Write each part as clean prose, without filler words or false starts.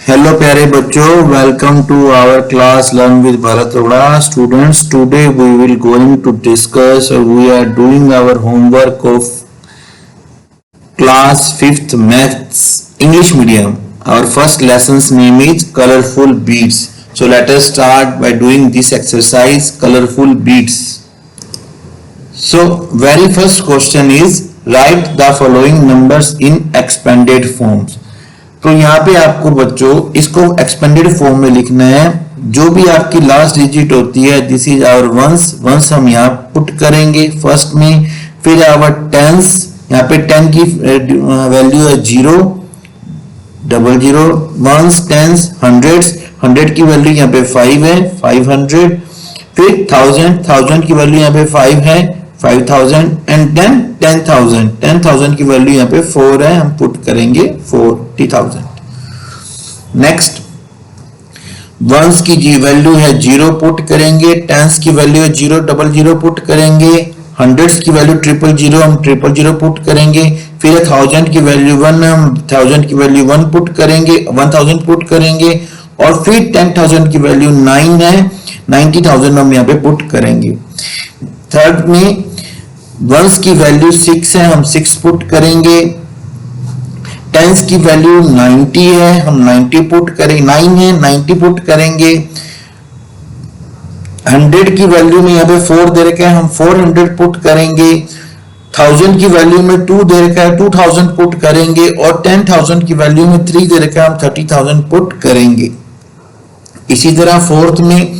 Hello प्यारे बच्चों, welcome to our class learn with Bharat Arora. Students, today we will going to discuss और we are doing our homework of class 5th maths English medium. Our first lesson's name is colorful beads. So let us start by doing this exercise, colorful beads. So very first question is write the following numbers in expanded forms. तो यहाँ पे आपको बच्चों इसको expanded form में लिखना है. जो भी आपकी लास्ट डिजिट होती है, दिस इज आवर वंस हम यहाँ पुट करेंगे फर्स्ट में. फिर आवर टेंस, यहाँ पे 10 की वैल्यू है 0, 00, वंस, टेंस, हंड्रेड्स, 100 की वैल्यू यहाँ पे 5 है, 500. फिर 1000 की वैल्यू यहाँ पे 5 है, 5000 एंड देन 10,000 की वैल्यू यहाँ पे 4 है, हम पुट करेंगे 40,000. नेक्स्ट, वंस की जी वैल्यू है 0 पुट करेंगे, टेंस की वैल्यू है 0, 00 पुट करेंगे, हंड्रेड्स की वैल्यू 000 हम 000 पुट करेंगे. फिर 1000 की वैल्यू 1, हम 1000 की वैल्यू 1 पुट करेंगे, 1000 पुट करेंगे. और फिर 10,000 की वैल्यू 9 है, 90,000 हम यहाँ पे पुट करेंगे. थर्ड में वंस की वैल्यू 6 है, हम 6 पुट करेंगे. टेंस की वैल्यू 90 है, हम 90 पुट करेंगे, 9 है 90 पुट करेंगे. 100 की वैल्यू में यहाँ पे 4 दे रखा है, हम 400 पुट करेंगे. 1000 की वैल्यू में 2 दे रखा है, 2000 पुट करेंगे. और 10,000 की वैल्यू में 3 दे रखा है, हम 30,000 पुट करेंगे. इसी तरह फोर्थ में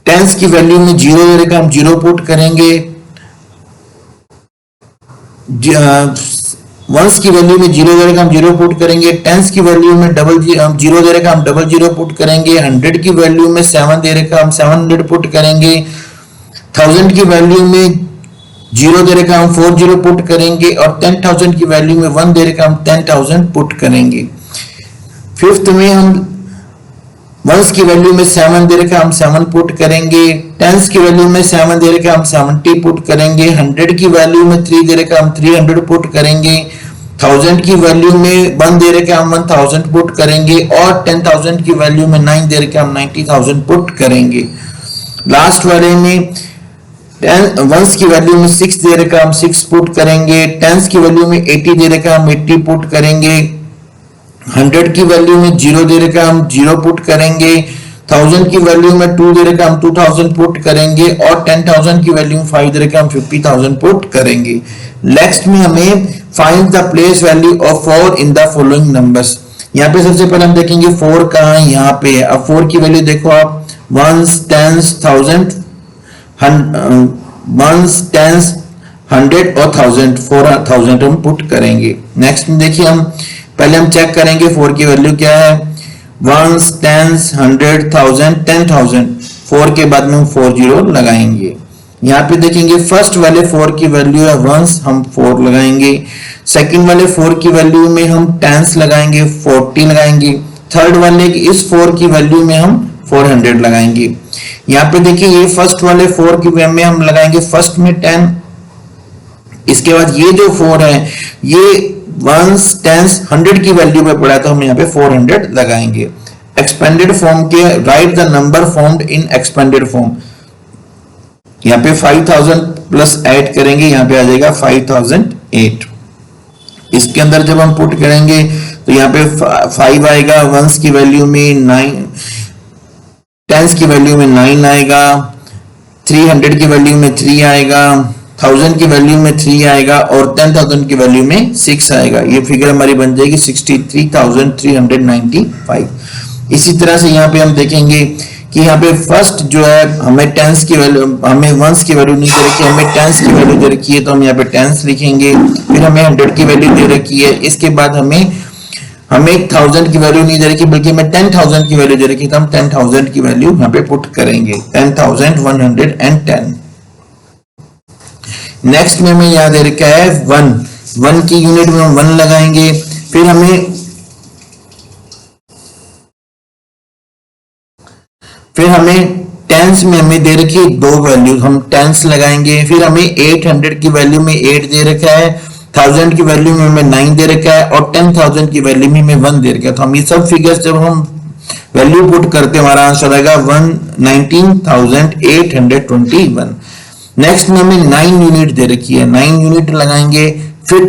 टेंस की वैल्यू में 0 दे रखा है, हम 0 पुट करेंगे. वंस की वैल्यू में 0 दे रखा हम 0 पुट करेंगे. टेंस की वैल्यू में 0 दे रखा हम 00 पुट करेंगे. 100 की वैल्यू में 7 दे रखा हम 700 पुट करेंगे. 1000 की वैल्यू में 0 दे रखा हम 40 पुट करेंगे. और 10,000 की वैल्यू में 1 दे रखा हम 10,000 पुट करेंगे. फिफ्थ में हम वंस की वैल्यू में 7 दे रखा हम 7 पुट करेंगे. टेंस की वैल्यू में 7 दे रखा हम 70 पुट करेंगे. 100 की वैल्यू में 3 दे रखा हम 300 पुट करेंगे. 1000 की वैल्यू में 1 दे रखा हम 1000 पुट करेंगे. और 10,000 की वैल्यू में 9 दे रखा हम 90,000 पुट करेंगे. लास्ट वाले में वंस की वैल्यू में 6 दे रखा हम 6 पुट करेंगे. टेंस की वैल्यू में 80 दे रखा हम 80 पुट करेंगे. 100 की वैल्यू में 0 दे रखा हम 0 पुट करेंगे. 1000 की वैल्यू में 2 दे रखा हम 2000 पुट करेंगे. और 10,000 की वैल्यू में 5 दे रखा हम 50,000 पुट करेंगे. नेक्स्ट में हमें find the place value of 4 in the following numbers. यहाँ पे सबसे पहले हम देखेंगे 4 कहाँ है, यहाँ पे है. अब 4 की वैल्यू देखो आप, वंस, टेंस, 1000, वंस, टेंस, 100 और 1000, 4000 हम पुट करेंगे. नेक्स्ट में देखिए, हम पहले हम चेक करेंगे 4 की वैल्यू क्या है. Once, tense, 100, 1000, 10,000. 4 के बाद में हम 40 लगाएंगे. यहाँ पे देखेंगे फर्स्ट वाले 4 की वैल्यू है वंस, हम 4 लगाएंगे. सेकंड वाले 4 की वैल्यू में हम टेंस लगाएंगे, 40 लगाएंगे. थर्ड वाले इस 4 की वैल्यू में हम 400 लगाएंगे. यहाँ पे देखिए ये फर्स्ट वाले 4 की वैल्यू में हम लगाएंगे फर्स्ट में 10. इसके बाद ये जो 4 है ये वंस, टेंस, 100 की वैल्यू पे पड़ा, तो हम यहाँ पे 400 लगाएंगे. एक्सपेंडेड फॉर्म के right the number formed in expanded form. यहाँ पे 5000 प्लस ऐड करेंगे, यहाँ पे आ जाएगा 5008. इसके अंदर जब हम पुट करेंगे तो यहाँ पे 5 आएगा, वंस की वैल्यू में 9, टेंस की वैल्यू में 9 आएगा, 300 की वैल्यू में 3 आएगा, 1000 की वैल्यू में 3 आएगा और 10,000 की वैल्यू में 6 आएगा. ये फिगर हमारी बन जाएगी 63,395. इसी तरह से यहाँ पे हम देखेंगे कि यहाँ पे फर्स्ट जो है हमें टेंस की वैल्यू, हमें वंस की वैल्यू नहीं दे रखी है, हमें टेंस की वैल्यू दे रखी है, तो हम यहाँ पे टेंस लिखेंगे. फिर हमें 100 की वैल्यू दे रखी है. इसके बाद हमें 1000 की वैल्यू नहीं दे रखी, बल्कि हमें 10,000 की वैल्यू दे रखी, तो हम 10,000 की वैल्यू यहाँ पे पुट करेंगे, 10,110. नेक्स्ट में हमें याद है रखा है 1 की यूनिट में हम 1 लगाएंगे. फिर हमें टेंस में हमें दे रखी है 2 वैल्यू, हम टेंस लगाएंगे. फिर हमें 800 की वैल्यू में 8 दे रखा है, 1000 की वैल्यू में हमें 9 दे रखा है और 10,000 की वैल्यू में हमें 1 दे रखा है। तो हम ये सब फिगर्स जब हम वैल्यू पुट करते हैं हमारा आंसर आएगा 19,821। नेक्स्ट में हमें 9 यूनिट दे रखी है, 9 यूनिट लगाएंगे। फिर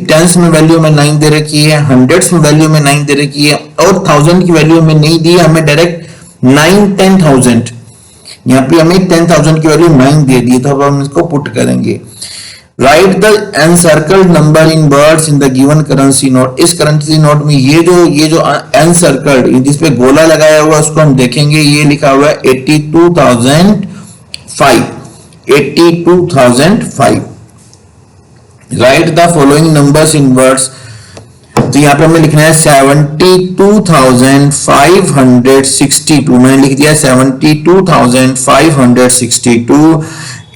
टेंस में वैल्यू में 9 दे रखी है, हंड्रेड्स में वैल्यू में 9 दे रखी है और 1000 की वैल्यू में नहीं दी, हमें डायरेक्ट 9 10,000, यहाँ पे हमें 10,000 की वैल्यू 9 दे दी। तो अब हम इसको पुट करेंगे। Right the encircled number in words in the given currency note. इस करेंसी नोट में ये जो एनसर्कल्ड जिसपे गोला लगाया हुआ उसको हम देखेंगे। ये लिखा हुआ है 82,005। Right the following numbers in words. तो यहाँ पे हमें लिखना है 72,562। मैंने लिख दिया 72,562,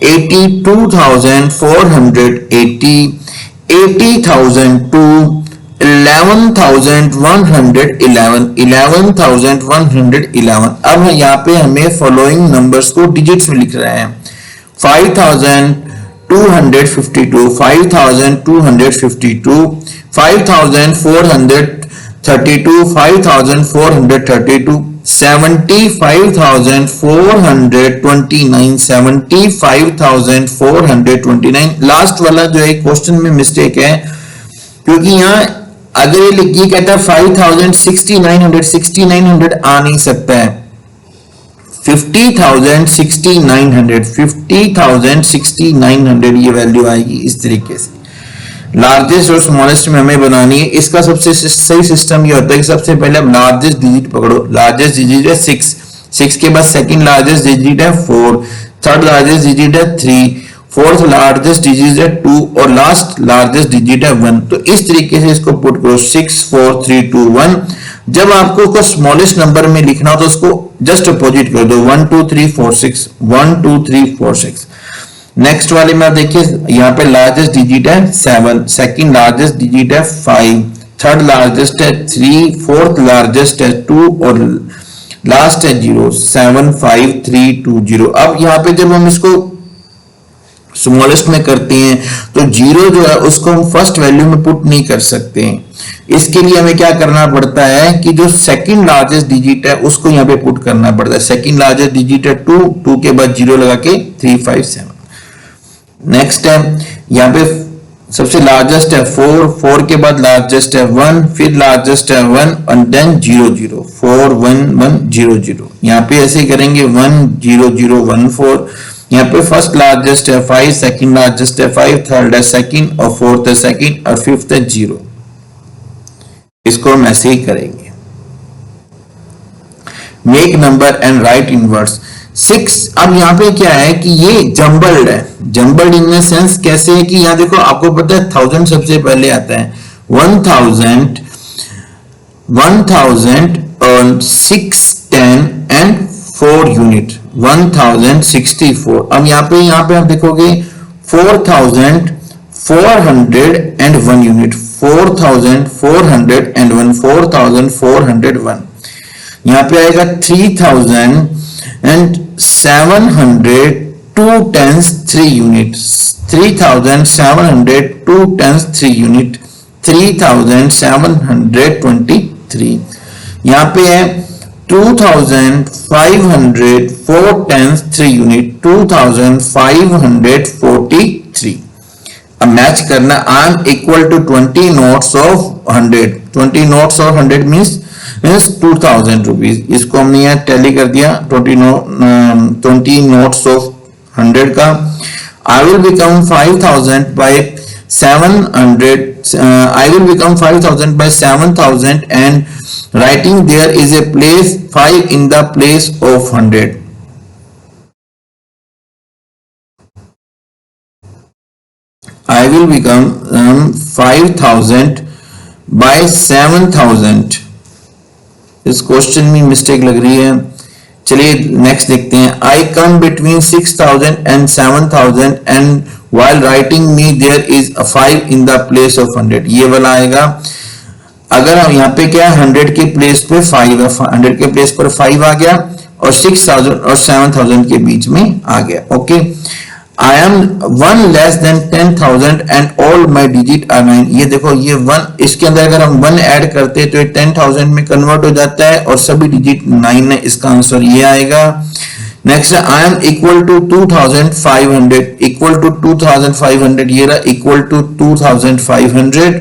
82,480, 80,002, 11,111, 11,111। अब यहाँ पे हमें फॉलोइंग नंबर्स को डिजिट्स में लिख रहे हैं। 5,252, 5,252, 5,432, 5,432, 75,429, 75,429। लास्ट वाला जो है क्वेश्चन में मिस्टेक है, क्योंकि यहाँ अगर ये लिखिए कहता है 5,069, 6900 आ नहीं सकता है। 50,069, 50,069 ये वैल्यू आएगी इस तरीके से। लार्जेस्ट और स्मॉलेस्ट में हमें बनानी है। इसका सबसे सही सिस्टम ये होता है कि सबसे पहले आप लार्जेस्ट डिजिट पकड़ो। लार्जेस्ट डिजिट है 6 के बाद सेकंड लार्जेस्ट डिजिट है 4, थर्ड लार्जेस्ट डिजिट है 3, फोर्थ लार्जेस्ट डिजिट है 2 और लास्ट लार्जेस्ट डिजिट है 1। तो इस तरीके से इसको पुट करो 6 4 3 2 1। जब आपको उसको स्मॉलेस्ट नंबर में लिखना हो तो उसको जस्ट अपोजिट कर दो 1 2 3 4 6, 1 2 3 4 6। नेक्स्ट वाले में आप देखिए यहाँ पे लार्जेस्ट डिजिट है 7, सेकंड लार्जेस्ट डिजिट है 5, थर्ड लार्जेस्ट है 3, फोर्थ लार्जेस्ट है 2 और लास्ट है 0, 7 5 3 2 0। अब यहाँ पे जब हम इसको स्मॉलेस्ट में करते हैं तो 0 जो है उसको हम फर्स्ट वैल्यू में पुट नहीं कर सकते हैं। इसके लिए हमें क्या करना पड़ता है कि जो सेकंड लार्जेस्ट डिजिट है उसको यहाँ पे पुट करना पड़ता है। सेकंड लार्जेस्ट डिजिट है 2, 2 के बाद 0 लगा के 3 5 7। नेक्स्ट है यहाँ पे सबसे लार्जेस्ट है 4, 4 के बाद लार्जेस्ट है 1, फिर लार्जेस्ट है 1 और देन 0 0, 4 1 1 0 0। यहाँ पे ऐसे ही करेंगे 1 0 0 1 4। यहाँ पे फर्स्ट लार्जेस्ट है 5, सेकंड लार्जेस्ट है 5, थर्ड है सेकंड और फोर्थ है सेकंड और फिफ्थ है 0। इसको हम ऐसे ही करेंगे। Make number and right in words 6। अब यहाँ पे क्या है कि ये जंबल्ड है। जंबल्ड इन द सेंस कैसे है कि यहाँ देखो आपको पता है 1000 सबसे पहले आता है 1000 और 6 10 एंड 4 यूनिट 1064। अब यहाँ पे आप देखोगे 4,401 यूनिट 4,401 4,401। यहाँ पे आएगा 3,702 tens 3 units 3,702 tens 3 unit 3,723। यहाँ पे है 2,504 tens 3 unit 2,543। अब मैच करना I am equal to 20 notes of 100। 20 notes of 100 means 2,000 rupees. इसको हमने यहाँ टैली कर दिया 20 notes of 100 का। I will become 5,000 by 700. I will become 5,000 by 7,000 and writing there is a place 5 in the place of 100. I will become 5,000 by 7,000। इस question में mistake लग रही है। चलिए नेक्स्ट देखते हैं। I come between 6,000 and 7,000 and while writing me there is a 5 in the place of 100। ये वाला आएगा। अगर हम यहाँ पे क्या 100 के प्लेस पे 5 है, 100 के प्लेस पर 5 आ गया और 6,000 और 7,000 के बीच में आ गया। Okay, I am 1 less than 10,000 and all my digit are 9। ये देखो ये 1, इसके अंदर अगर हम 1 ऐड करते हैं तो ये 10,000 में कन्वर्ट हो जाता है और सभी डिजिट 9 है, इसका आंसर ये आएगा। नेक्स्ट है I am equal to 2500, equal to 2500, ये रहा इक्वल टू 2500।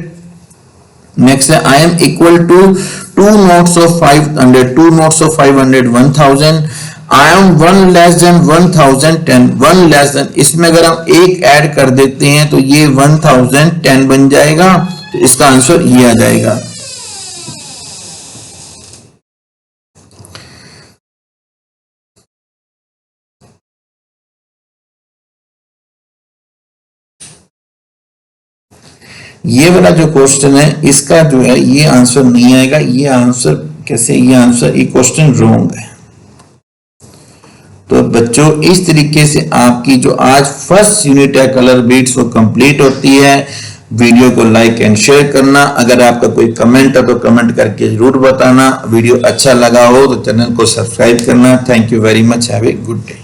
नेक्स्ट है I am equal to 2 notes of 500, 2 notes of 500 1000। I am 1 less than 1010, 1 less than, इसमें अगर हम एक ऐड कर देते हैं तो ये 1010 बन जाएगा, तो इसका आंसर ये आ जाएगा। ये वाला जो क्वेश्चन है इसका जो है ये आंसर नहीं आएगा, ये आंसर कैसे, ये आंसर, ये क्वेश्चन रॉन्ग है। तो बच्चों इस तरीके से आपकी जो आज फर्स्ट यूनिट है कलर बीड्स वो कंप्लीट होती है। वीडियो को लाइक एंड शेयर करना, अगर आपका कोई कमेंट है तो कमेंट करके जरूर बताना। वीडियो अच्छा लगा हो तो चैनल को सब्सक्राइब करना। Thank you very much, have a good day.